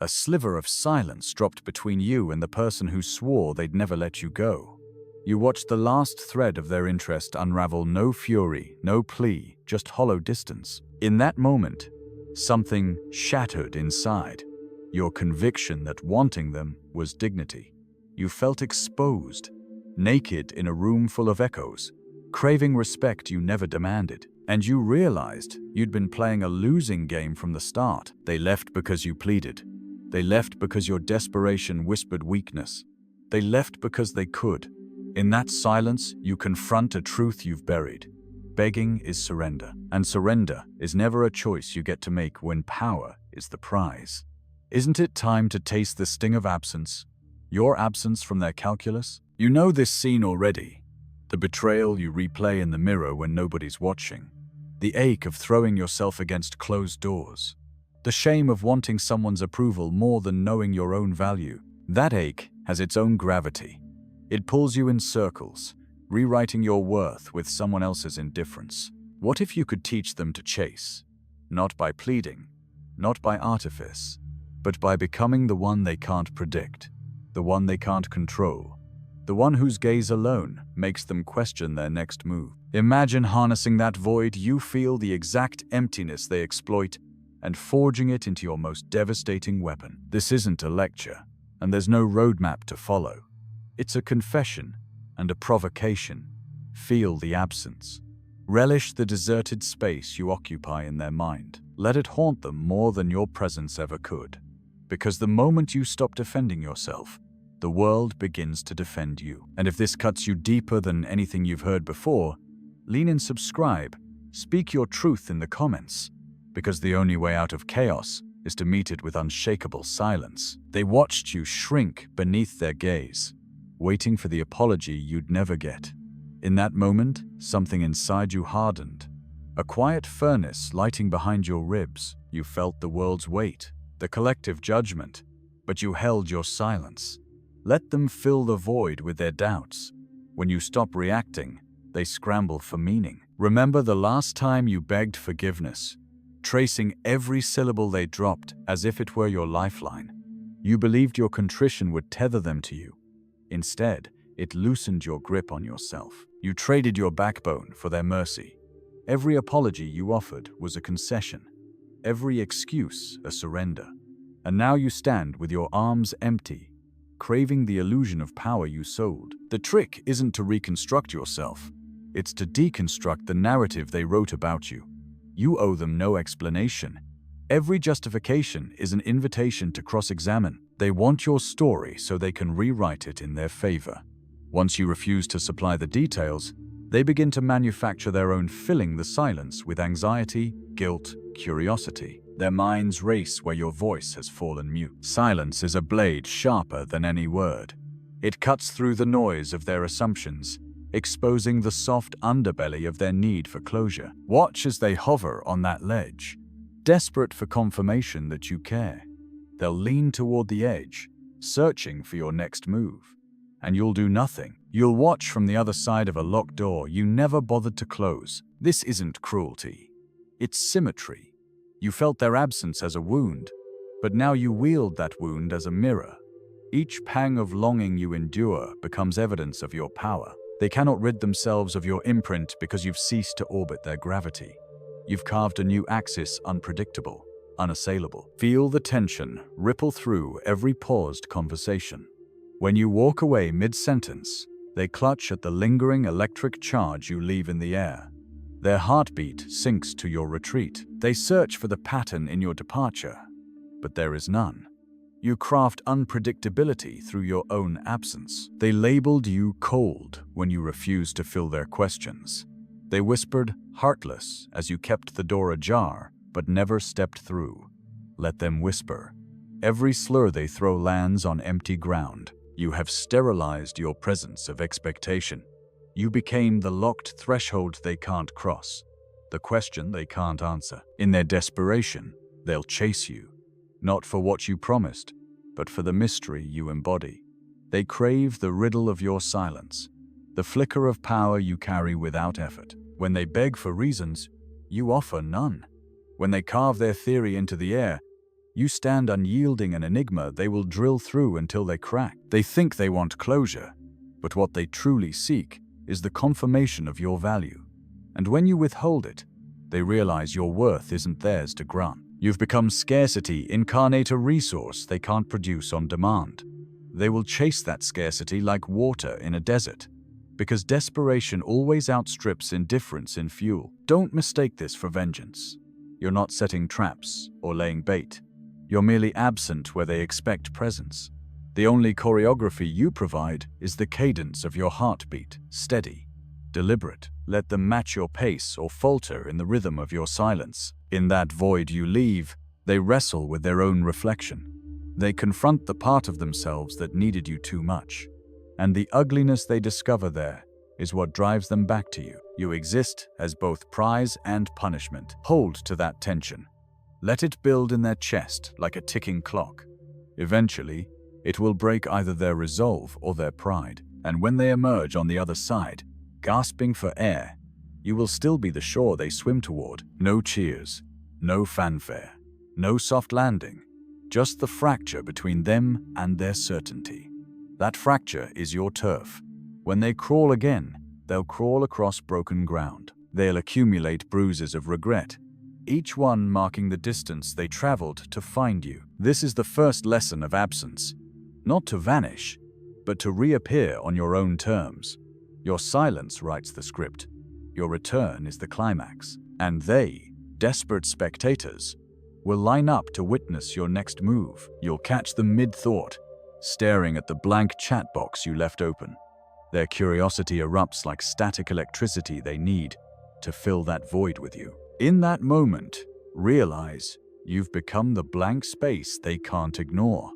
A sliver of silence dropped between you and the person who swore they'd never let you go. You watched the last thread of their interest unravel, no fury, no plea, just hollow distance. In that moment, something shattered inside. Your conviction that wanting them was dignity. You felt exposed, naked in a room full of echoes, craving respect you never demanded. And you realized you'd been playing a losing game from the start. They left because you pleaded. They left because your desperation whispered weakness. They left because they could. In that silence, you confront a truth you've buried. Begging is surrender, and surrender is never a choice you get to make when power is the prize. Isn't it time to taste the sting of absence? Your absence from their calculus? You know this scene already. The betrayal you replay in the mirror when nobody's watching. The ache of throwing yourself against closed doors. The shame of wanting someone's approval more than knowing your own value. That ache has its own gravity. It pulls you in circles, rewriting your worth with someone else's indifference. What if you could teach them to chase? Not by pleading, not by artifice, but by becoming the one they can't predict, the one they can't control, the one whose gaze alone makes them question their next move. Imagine harnessing that void you feel, the exact emptiness they exploit, and forging it into your most devastating weapon. This isn't a lecture, and there's no roadmap to follow. It's a confession and a provocation. Feel the absence. Relish the deserted space you occupy in their mind. Let it haunt them more than your presence ever could. Because the moment you stop defending yourself, the world begins to defend you. And if this cuts you deeper than anything you've heard before, lean in, subscribe, speak your truth in the comments. Because the only way out of chaos is to meet it with unshakable silence. They watched you shrink beneath their gaze, waiting for the apology you'd never get. In that moment, something inside you hardened. A quiet furnace lighting behind your ribs. You felt the world's weight, the collective judgment, but you held your silence. Let them fill the void with their doubts. When you stop reacting, they scramble for meaning. Remember the last time you begged forgiveness, tracing every syllable they dropped as if it were your lifeline. You believed your contrition would tether them to you. Instead, it loosened your grip on yourself. You traded your backbone for their mercy. Every apology you offered was a concession. Every excuse a surrender. And now you stand with your arms empty, craving the illusion of power you sold. The trick isn't to reconstruct yourself. It's to deconstruct the narrative they wrote about you. You owe them no explanation. Every justification is an invitation to cross-examine. They want your story so they can rewrite it in their favor. Once you refuse to supply the details, they begin to manufacture their own, filling the silence with anxiety, guilt, curiosity. Their minds race where your voice has fallen mute. Silence is a blade sharper than any word. It cuts through the noise of their assumptions, exposing the soft underbelly of their need for closure. Watch as they hover on that ledge, desperate for confirmation that you care. They'll lean toward the edge, searching for your next move. And you'll do nothing. You'll watch from the other side of a locked door you never bothered to close. This isn't cruelty. It's symmetry. You felt their absence as a wound, but now you wield that wound as a mirror. Each pang of longing you endure becomes evidence of your power. They cannot rid themselves of your imprint because you've ceased to orbit their gravity. You've carved a new axis, unpredictable, unassailable. Feel the tension ripple through every paused conversation. When you walk away mid-sentence, they clutch at the lingering electric charge you leave in the air. Their heartbeat sinks to your retreat. They search for the pattern in your departure, but there is none. You craft unpredictability through your own absence. They labeled you cold when you refused to fill their questions. They whispered heartless as you kept the door ajar, but never stepped through. Let them whisper. Every slur they throw lands on empty ground. You have sterilized your presence of expectation. You became the locked threshold they can't cross, the question they can't answer. In their desperation, they'll chase you, not for what you promised, but for the mystery you embody. They crave the riddle of your silence, the flicker of power you carry without effort. When they beg for reasons, you offer none. When they carve their theory into the air, You stand unyielding an enigma they will drill through until they crack. They think they want closure, but what they truly seek is the confirmation of your value. And when you withhold it, they realize your worth isn't theirs to grant. You've become scarcity, incarnate a resource they can't produce on demand. They will chase that scarcity like water in a desert, because desperation always outstrips indifference in fuel. Don't mistake this for vengeance. You're not setting traps or laying bait. You're merely absent where they expect presence. The only choreography you provide is the cadence of your heartbeat, steady, deliberate. Let them match your pace or falter in the rhythm of your silence. In that void you leave, they wrestle with their own reflection. They confront the part of themselves that needed you too much. And the ugliness they discover there is what drives them back to you. You exist as both prize and punishment. Hold to that tension. Let it build in their chest like a ticking clock. Eventually, it will break either their resolve or their pride. And when they emerge on the other side, gasping for air, you will still be the shore they swim toward. No cheers, no fanfare, no soft landing, just the fracture between them and their certainty. That fracture is your turf. When they crawl again, they'll crawl across broken ground. They'll accumulate bruises of regret, each one marking the distance they traveled to find you. This is the first lesson of absence. Not to vanish, but to reappear on your own terms. Your silence writes the script. Your return is the climax. And they, desperate spectators, will line up to witness your next move. You'll catch them mid-thought, staring at the blank chat box you left open. Their curiosity erupts like static electricity they need to fill that void with you. In that moment, realize you've become the blank space they can't ignore.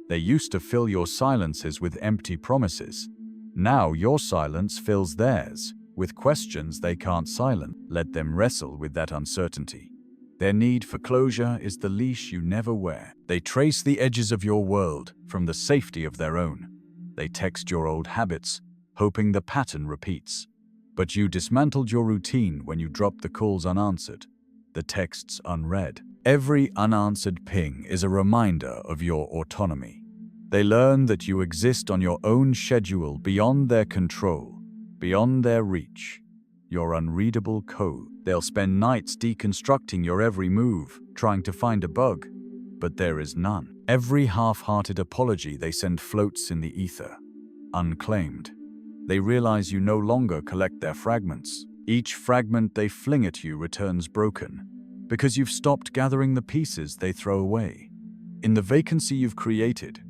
They used to fill your silences with empty promises. Now your silence fills theirs with questions they can't silence. Let them wrestle with that uncertainty. Their need for closure is the leash you never wear. They trace the edges of your world from the safety of their own. They text your old habits, hoping the pattern repeats. But you dismantled your routine when you dropped the calls unanswered, the texts unread. Every unanswered ping is a reminder of your autonomy. They learn that you exist on your own schedule, beyond their control, beyond their reach. Your unreadable code. They'll spend nights deconstructing your every move, trying to find a bug, but there is none. Every half-hearted apology they send floats in the ether, unclaimed. They realize you no longer collect their fragments. Each fragment they fling at you returns broken, because you've stopped gathering the pieces they throw away. In the vacancy you've created,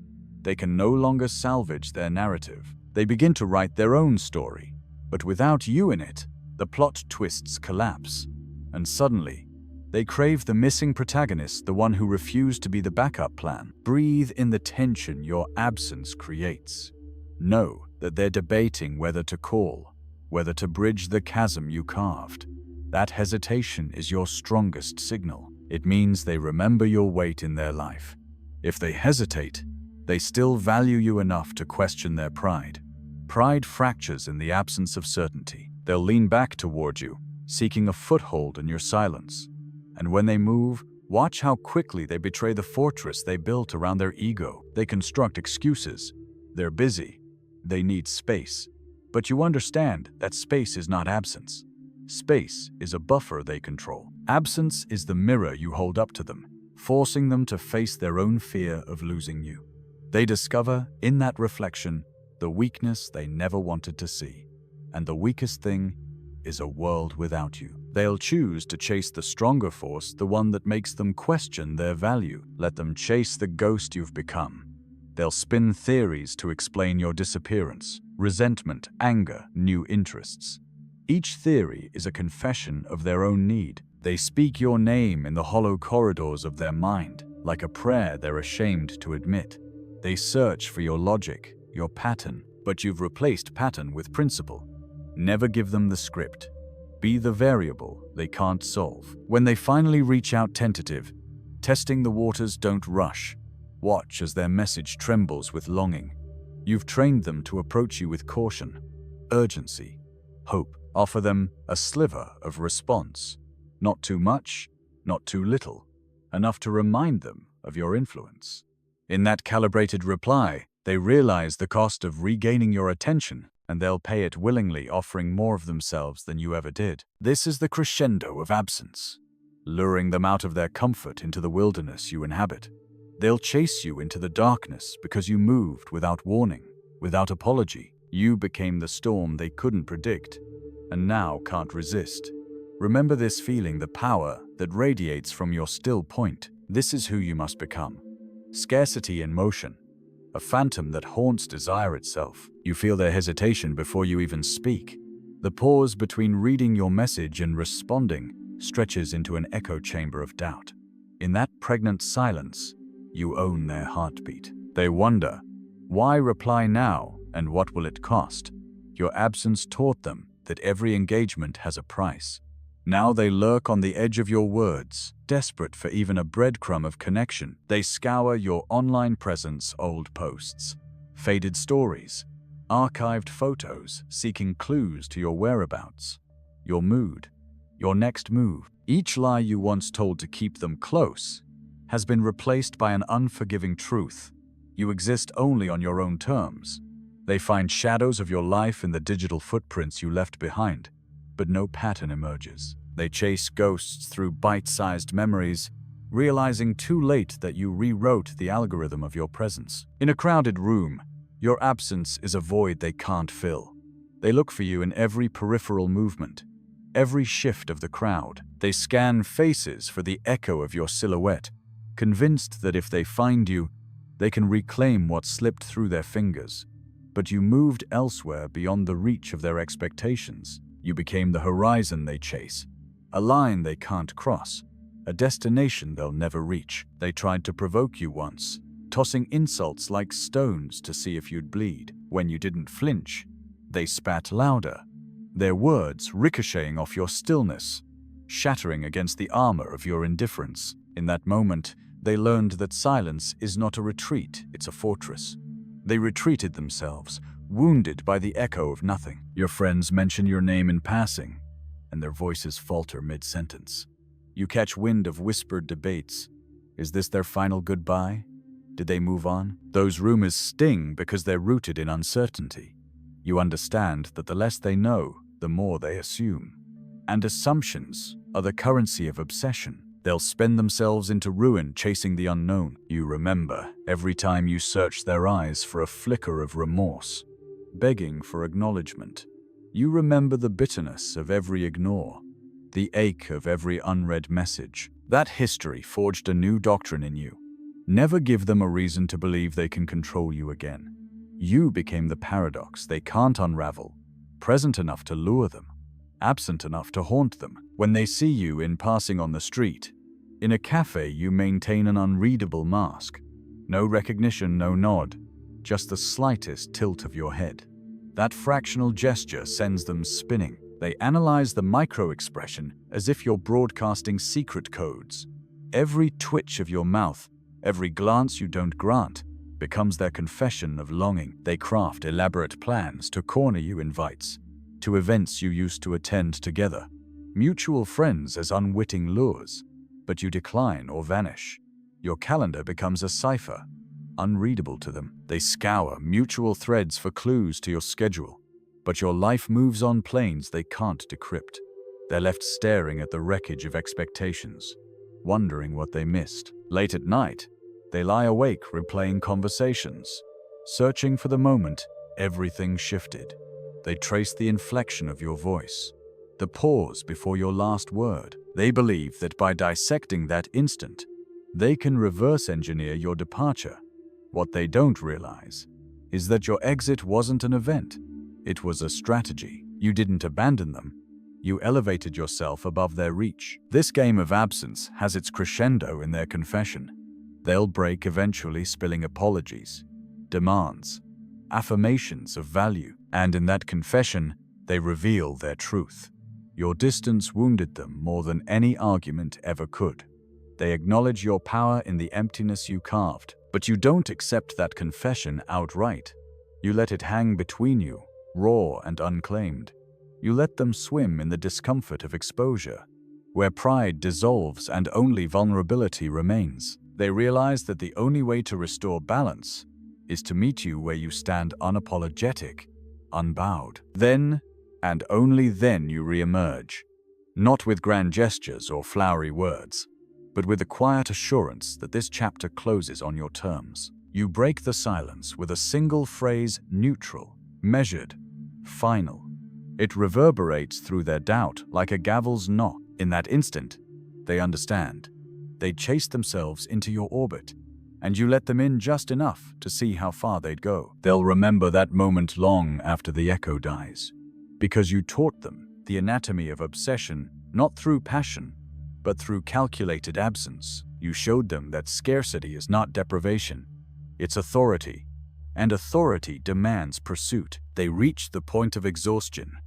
they can no longer salvage their narrative. They begin to write their own story, but without you in it, the plot twists collapse, and suddenly, they crave the missing protagonist, the one who refused to be the backup plan. Breathe in the tension your absence creates. Know that they're debating whether to call, whether to bridge the chasm you carved. That hesitation is your strongest signal. It means they remember your weight in their life. If they hesitate, they still value you enough to question their pride. Pride fractures in the absence of certainty. They'll lean back toward you, seeking a foothold in your silence. And when they move, watch how quickly they betray the fortress they built around their ego. They construct excuses. They're busy. They need space. But you understand that space is not absence. Space is a buffer they control. Absence is the mirror you hold up to them, forcing them to face their own fear of losing you. They discover, in that reflection, the weakness they never wanted to see. And the weakest thing is a world without you. They'll choose to chase the stronger force, the one that makes them question their value. Let them chase the ghost you've become. They'll spin theories to explain your disappearance, resentment, anger, new interests. Each theory is a confession of their own need. They speak your name in the hollow corridors of their mind, like a prayer they're ashamed to admit. They search for your logic, your pattern, but you've replaced pattern with principle. Never give them the script. Be the variable they can't solve. When they finally reach out tentative, testing the waters, don't rush. Watch as their message trembles with longing. You've trained them to approach you with caution, urgency, hope. Offer them a sliver of response. Not too much, not too little. Enough to remind them of your influence. In that calibrated reply, they realize the cost of regaining your attention, and they'll pay it willingly, offering more of themselves than you ever did. This is the crescendo of absence, luring them out of their comfort into the wilderness you inhabit. They'll chase you into the darkness because you moved without warning, without apology. You became the storm they couldn't predict, and now can't resist. Remember this feeling, the power that radiates from your still point. This is who you must become. Scarcity in motion, a phantom that haunts desire itself. You feel their hesitation before you even speak. The pause between reading your message and responding stretches into an echo chamber of doubt. In that pregnant silence, you own their heartbeat. They wonder, why reply now, and what will it cost? Your absence taught them that every engagement has a price. Now they lurk on the edge of your words, desperate for even a breadcrumb of connection. They scour your online presence, old posts, faded stories, archived photos, seeking clues to your whereabouts, your mood, your next move. Each lie you once told to keep them close has been replaced by an unforgiving truth. You exist only on your own terms. They find shadows of your life in the digital footprints you left behind, but no pattern emerges. They chase ghosts through bite-sized memories, realizing too late that you rewrote the algorithm of your presence. In a crowded room, your absence is a void they can't fill. They look for you in every peripheral movement, every shift of the crowd. They scan faces for the echo of your silhouette, convinced that if they find you, they can reclaim what slipped through their fingers. But you moved elsewhere beyond the reach of their expectations. You became the horizon they chase, a line they can't cross, a destination they'll never reach. They tried to provoke you once, tossing insults like stones to see if you'd bleed. When you didn't flinch, they spat louder, their words ricocheting off your stillness, shattering against the armor of your indifference. In that moment, they learned that silence is not a retreat, it's a fortress. They retreated themselves, wounded by the echo of nothing. Your friends mention your name in passing, and their voices falter mid-sentence. You catch wind of whispered debates. Is this their final goodbye? Did they move on? Those rumors sting because they're rooted in uncertainty. You understand that the less they know, the more they assume. And assumptions are the currency of obsession. They'll spend themselves into ruin chasing the unknown. You remember every time you search their eyes for a flicker of remorse, begging for acknowledgement. You remember the bitterness of every ignore, the ache of every unread message. That history forged a new doctrine in you. Never give them a reason to believe they can control you again. You became the paradox they can't unravel, present enough to lure them, absent enough to haunt them. When they see you in passing on the street, in a cafe, you maintain an unreadable mask. No recognition, no nod, just the slightest tilt of your head. That fractional gesture sends them spinning. They analyze the micro-expression as if you're broadcasting secret codes. Every twitch of your mouth, every glance you don't grant, becomes their confession of longing. They craft elaborate plans to corner you, invites to events you used to attend together, mutual friends as unwitting lures, but you decline or vanish. Your calendar becomes a cipher, unreadable to them. They scour mutual threads for clues to your schedule, but your life moves on planes they can't decrypt. They're left staring at the wreckage of expectations, wondering what they missed. Late at night, they lie awake replaying conversations, searching for the moment everything shifted. They trace the inflection of your voice, the pause before your last word. They believe that by dissecting that instant, they can reverse engineer your departure. What they don't realize is that your exit wasn't an event. It was a strategy. You didn't abandon them. You elevated yourself above their reach. This game of absence has its crescendo in their confession. They'll break eventually, spilling apologies, demands, affirmations of value. And in that confession, they reveal their truth. Your distance wounded them more than any argument ever could. They acknowledge your power in the emptiness you carved, but you don't accept that confession outright. You let it hang between you, raw and unclaimed. You let them swim in the discomfort of exposure, where pride dissolves and only vulnerability remains. They realize that the only way to restore balance is to meet you where you stand, unapologetic, unbowed. Then, and only then, you re-emerge, not with grand gestures or flowery words, but with a quiet assurance that this chapter closes on your terms. You break the silence with a single phrase, neutral, measured, final. It reverberates through their doubt like a gavel's knock. In that instant, they understand. They chase themselves into your orbit, and you let them in just enough to see how far they'd go. They'll remember that moment long after the echo dies, because you taught them the anatomy of obsession, not through passion, but through calculated absence. You showed them that scarcity is not deprivation, it's authority, and authority demands pursuit. They reach the point of exhaustion,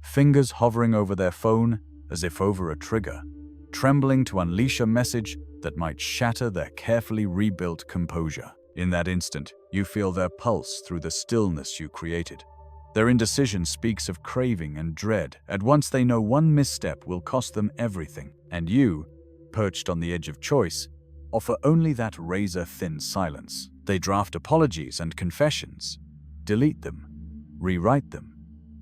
fingers hovering over their phone as if over a trigger, trembling to unleash a message that might shatter their carefully rebuilt composure. In that instant, you feel their pulse through the stillness you created. Their indecision speaks of craving and dread. At once they know one misstep will cost them everything, and you, perched on the edge of choice, offer only that razor-thin silence. They draft apologies and confessions, delete them, rewrite them,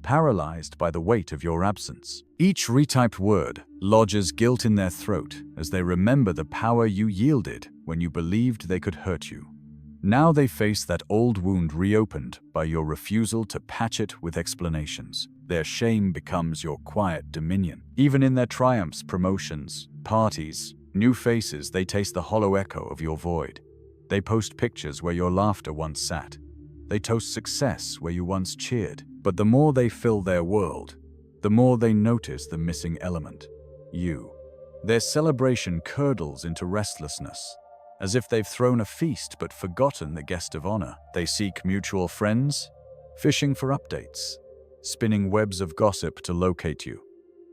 paralyzed by the weight of your absence. Each retyped word lodges guilt in their throat as they remember the power you yielded when you believed they could hurt you. Now they face that old wound reopened by your refusal to patch it with explanations. Their shame becomes your quiet dominion. Even in their triumphs, promotions, parties, new faces, they taste the hollow echo of your void. They post pictures where your laughter once sat. They toast success where you once cheered. But the more they fill their world, the more they notice the missing element, you. Their celebration curdles into restlessness, as if they've thrown a feast but forgotten the guest of honor. They seek mutual friends, fishing for updates, spinning webs of gossip to locate you.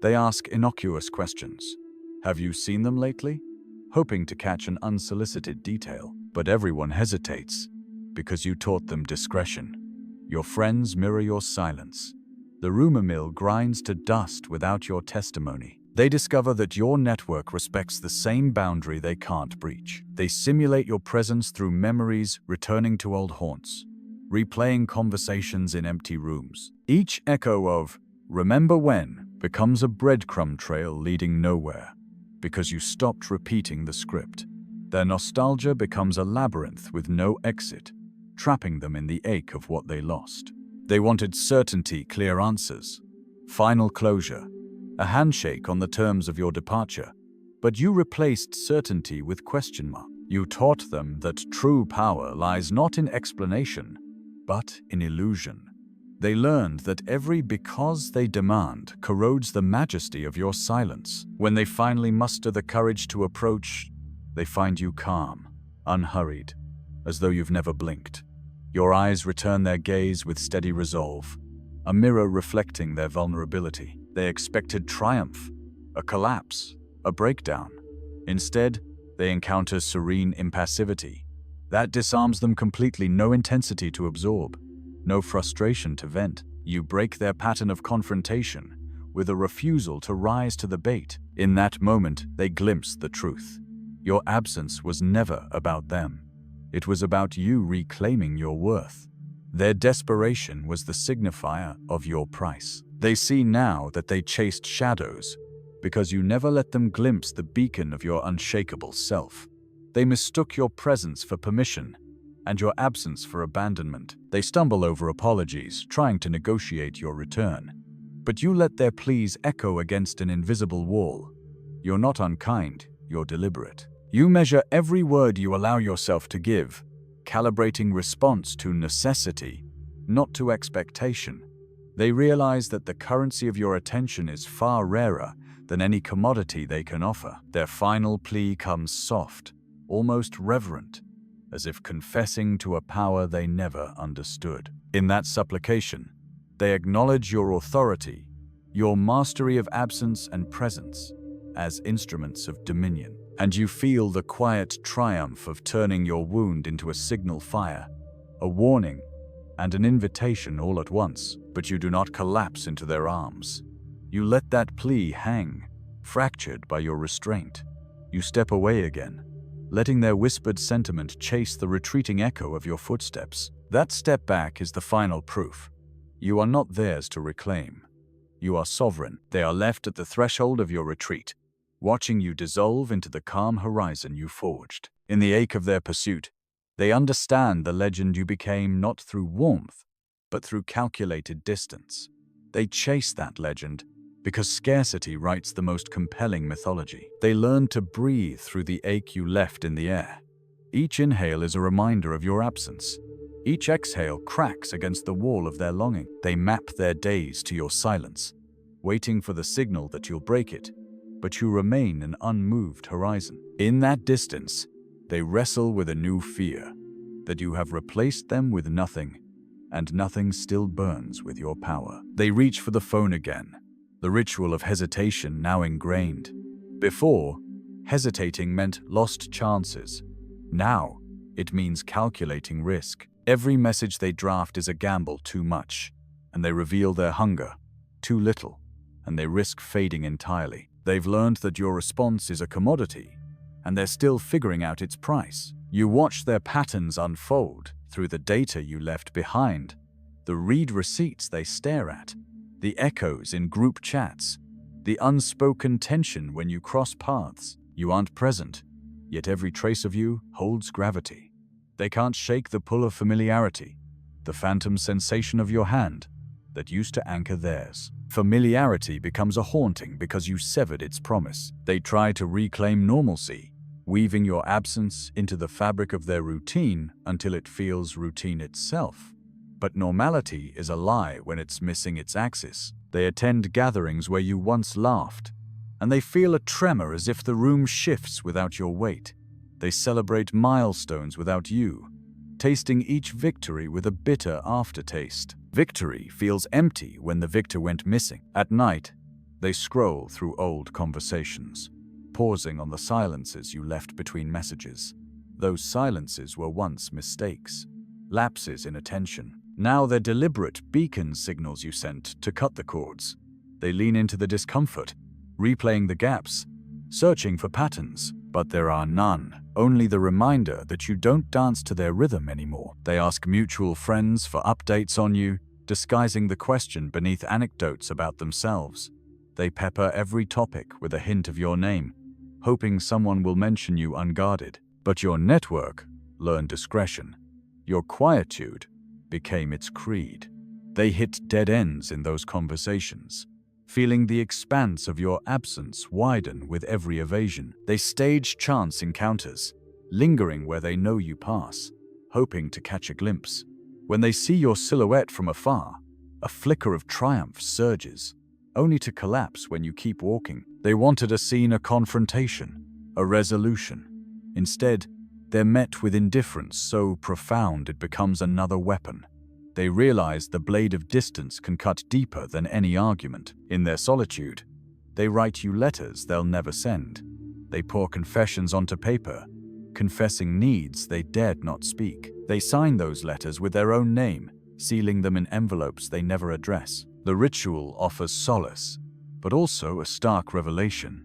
They ask innocuous questions. Have you seen them lately? Hoping to catch an unsolicited detail. But everyone hesitates, because you taught them discretion. Your friends mirror your silence. The rumor mill grinds to dust without your testimony. They discover that your network respects the same boundary they can't breach. They simulate your presence through memories, returning to old haunts, replaying conversations in empty rooms. Each echo of "remember when" becomes a breadcrumb trail leading nowhere, because you stopped repeating the script. Their nostalgia becomes a labyrinth with no exit, trapping them in the ache of what they lost. They wanted certainty, clear answers, final closure, a handshake on the terms of your departure. But you replaced certainty with question mark. You taught them that true power lies not in explanation, but in illusion. They learned that every because they demand corrodes the majesty of your silence. When they finally muster the courage to approach, they find you calm, unhurried, as though you've never blinked. Your eyes return their gaze with steady resolve, a mirror reflecting their vulnerability. They expected triumph, a collapse, a breakdown. Instead, they encounter serene impassivity. That disarms them completely, no intensity to absorb, no frustration to vent. You break their pattern of confrontation with a refusal to rise to the bait. In that moment, they glimpse the truth. Your absence was never about them. It was about you reclaiming your worth. Their desperation was the signifier of your price. They see now that they chased shadows because you never let them glimpse the beacon of your unshakable self. They mistook your presence for permission and your absence for abandonment. They stumble over apologies, trying to negotiate your return. But you let their pleas echo against an invisible wall. You're not unkind, you're deliberate. You measure every word you allow yourself to give, calibrating response to necessity, not to expectation. They realize that the currency of your attention is far rarer than any commodity they can offer. Their final plea comes soft, almost reverent, as if confessing to a power they never understood. In that supplication, they acknowledge your authority, your mastery of absence and presence, as instruments of dominion. And you feel the quiet triumph of turning your wound into a signal fire, a warning, and an invitation all at once. But you do not collapse into their arms. You let that plea hang, fractured by your restraint. You step away again, letting their whispered sentiment chase the retreating echo of your footsteps. That step back is the final proof. You are not theirs to reclaim. You are sovereign. They are left at the threshold of your retreat, watching you dissolve into the calm horizon you forged. In the ache of their pursuit, they understand the legend you became not through warmth, but through calculated distance. They chase that legend because scarcity writes the most compelling mythology. They learn to breathe through the ache you left in the air. Each inhale is a reminder of your absence. Each exhale cracks against the wall of their longing. They map their days to your silence, waiting for the signal that you'll break it, but you remain an unmoved horizon. In that distance, they wrestle with a new fear, that you have replaced them with nothing, and nothing still burns with your power. They reach for the phone again, the ritual of hesitation now ingrained. Before, hesitating meant lost chances. Now, it means calculating risk. Every message they draft is a gamble too much, and they reveal their hunger too little, and they risk fading entirely. They've learned that your response is a commodity, and they're still figuring out its price. You watch their patterns unfold through the data you left behind, the read receipts they stare at, the echoes in group chats, the unspoken tension when you cross paths. You aren't present, yet every trace of you holds gravity. They can't shake the pull of familiarity, the phantom sensation of your hand that used to anchor theirs. Familiarity becomes a haunting because you severed its promise. They try to reclaim normalcy, weaving your absence into the fabric of their routine until it feels routine itself. But normality is a lie when it's missing its axis. They attend gatherings where you once laughed, and they feel a tremor as if the room shifts without your weight. They celebrate milestones without you, tasting each victory with a bitter aftertaste. Victory feels empty when the victor went missing. At night, they scroll through old conversations, pausing on the silences you left between messages. Those silences were once mistakes, lapses in attention. Now they're deliberate beacon signals you sent to cut the cords. They lean into the discomfort, replaying the gaps, searching for patterns, but there are none. Only the reminder that you don't dance to their rhythm anymore. They ask mutual friends for updates on you, disguising the question beneath anecdotes about themselves. They pepper every topic with a hint of your name, hoping someone will mention you unguarded. But your network learned discretion. Your quietude became its creed. They hit dead ends in those conversations, feeling the expanse of your absence widen with every evasion. They stage chance encounters, lingering where they know you pass, hoping to catch a glimpse. When they see your silhouette from afar, a flicker of triumph surges, only to collapse when you keep walking. They wanted a scene, a confrontation, a resolution. Instead, they're met with indifference so profound it becomes another weapon. They realize the blade of distance can cut deeper than any argument. In their solitude, they write you letters they'll never send. They pour confessions onto paper, confessing needs they dared not speak. They sign those letters with their own name, sealing them in envelopes they never address. The ritual offers solace, but also a stark revelation.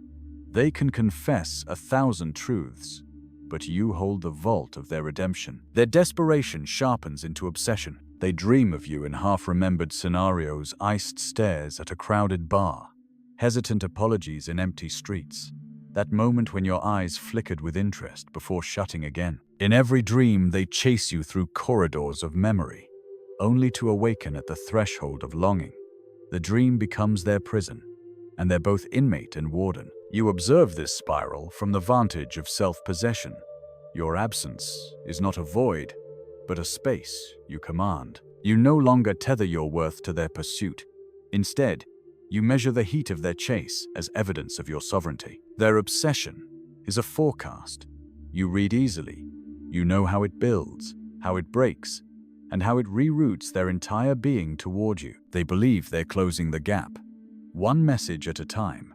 They can confess 1,000 truths, but you hold the vault of their redemption. Their desperation sharpens into obsession. They dream of you in half-remembered scenarios, iced stares at a crowded bar, hesitant apologies in empty streets, that moment when your eyes flickered with interest before shutting again. In every dream, they chase you through corridors of memory, only to awaken at the threshold of longing. The dream becomes their prison, and they're both inmate and warden. You observe this spiral from the vantage of self-possession. Your absence is not a void, but a space you command. You no longer tether your worth to their pursuit. Instead, you measure the heat of their chase as evidence of your sovereignty. Their obsession is a forecast. You read easily. You know how it builds, how it breaks, and how it reroutes their entire being toward you. They believe they're closing the gap, one message at a time.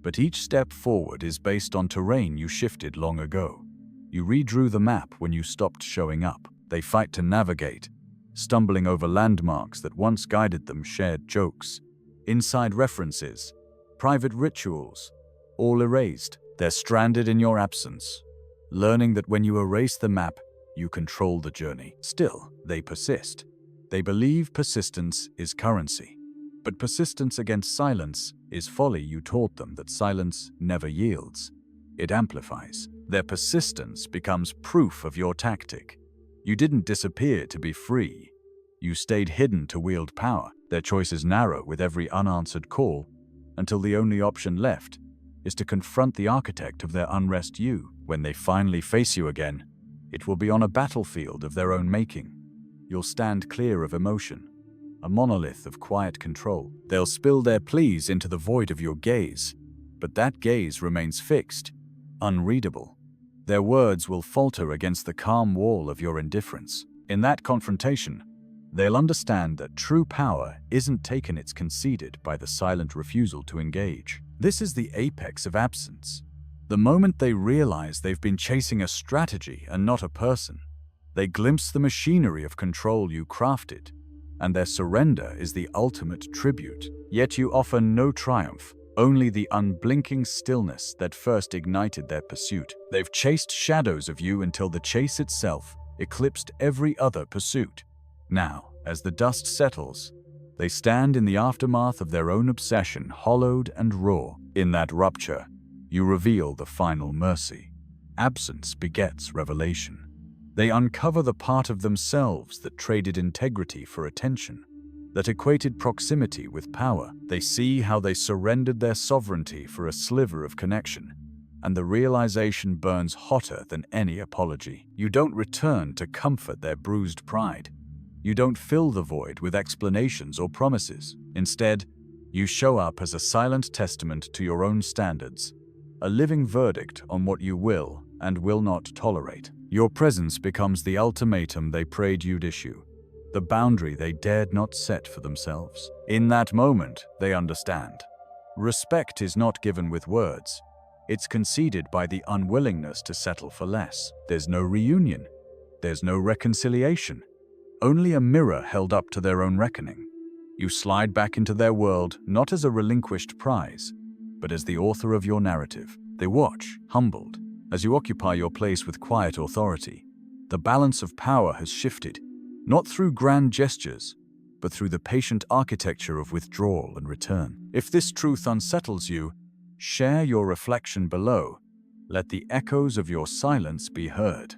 But each step forward is based on terrain you shifted long ago. You redrew the map when you stopped showing up. They fight to navigate, stumbling over landmarks that once guided them, shared jokes, inside references, private rituals, all erased. They're stranded in your absence, learning that when you erase the map, you control the journey. Still, they persist. They believe persistence is currency. But persistence against silence is folly. You taught them that silence never yields. It amplifies. Their persistence becomes proof of your tactic. You didn't disappear to be free. You stayed hidden to wield power. Their choices narrow with every unanswered call, until the only option left is to confront the architect of their unrest. You. When they finally face you again, it will be on a battlefield of their own making. You'll stand clear of emotion, a monolith of quiet control. They'll spill their pleas into the void of your gaze, but that gaze remains fixed, unreadable. Their words will falter against the calm wall of your indifference. In that confrontation, they'll understand that true power isn't taken, it's conceded by the silent refusal to engage. This is the apex of absence. The moment they realize they've been chasing a strategy and not a person, they glimpse the machinery of control you crafted, and their surrender is the ultimate tribute. Yet you offer no triumph, only the unblinking stillness that first ignited their pursuit. They've chased shadows of you until the chase itself eclipsed every other pursuit. Now, as the dust settles, they stand in the aftermath of their own obsession, hollowed and raw. In that rupture, you reveal the final mercy. Absence begets revelation. They uncover the part of themselves that traded integrity for attention, that equated proximity with power. They see how they surrendered their sovereignty for a sliver of connection, and the realization burns hotter than any apology. You don't return to comfort their bruised pride. You don't fill the void with explanations or promises. Instead, you show up as a silent testament to your own standards, a living verdict on what you will and will not tolerate. Your presence becomes the ultimatum they prayed you'd issue, the boundary they dared not set for themselves. In that moment, they understand. Respect is not given with words. It's conceded by the unwillingness to settle for less. There's no reunion. There's no reconciliation. Only a mirror held up to their own reckoning. You slide back into their world not as a relinquished prize, but as the author of your narrative. They watch, humbled, as you occupy your place with quiet authority. The balance of power has shifted, not through grand gestures, but through the patient architecture of withdrawal and return. If this truth unsettles you, share your reflection below. Let the echoes of your silence be heard.